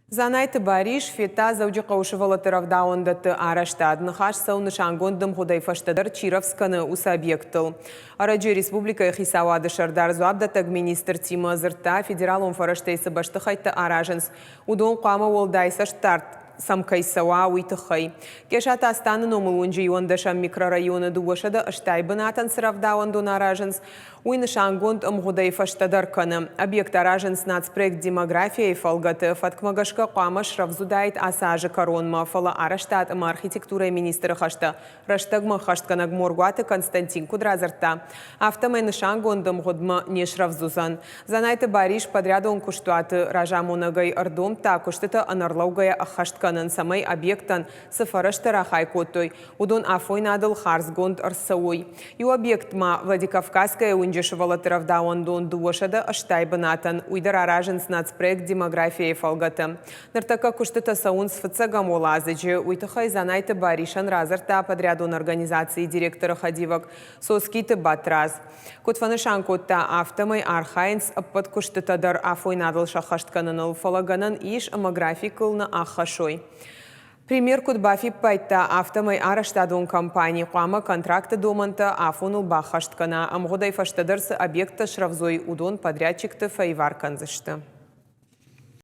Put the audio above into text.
Занайты Бариш фета зауджи қаушывалы тыравдауындаты араштадын хаш сауны шангондым худай фаштадар Чировсканы ус объектыл. Араджи республика хисавады шардар зуабдатаг министр Тима Зырта федерал он фараштайсы башты хайты аражынс. Удон қама олдайса штарт. Самкайсауа уйтыхай. Кешата астаны номылунжи юандашам микрорайоны дуашада ыштайбынатын сыравдауындун аражынс. Уйны шангонд ымғудай фаштадар каны. Объект аражынс нацпроект демография и фалгаты фаткмагашка қама шравзудайт асажы коронма фала араштат ым архитектура министры хашта. Раштагма хаштканаг моргуаты Константин Кудразарта. Автомайны шангонд ымғудма не шравзузан. Занайты Бариш подряду он куштуаты ражамунагай ардом та куштыта анарлаугая ахаштканын самай объектан сафараштара хайкотой. Удон афой надыл харсгонд арсауй. Ю объект ма Владикавказская Дешевала тыравдауандон дуашада аштайбынатын. Уйдар аражынс нацпроект демография и фалгаты. Нартака куштыта саун сфыца гамолазыджи. Уйтыхай занайты Баришан разарта подрядон организации директора Хадивак. Соскиты батраз. Кутфанышан котта автомай архайнс под куштытадар афой надыл шахаштканын фалаганан иш амаграфикылны ахашой. Пример кудбафи пайта автомай араштадон компании қуама контракты доманта афонул бахашткана. Амғудай фаштадырсы объекта шравзой удон подрядчикты файвар канзышты.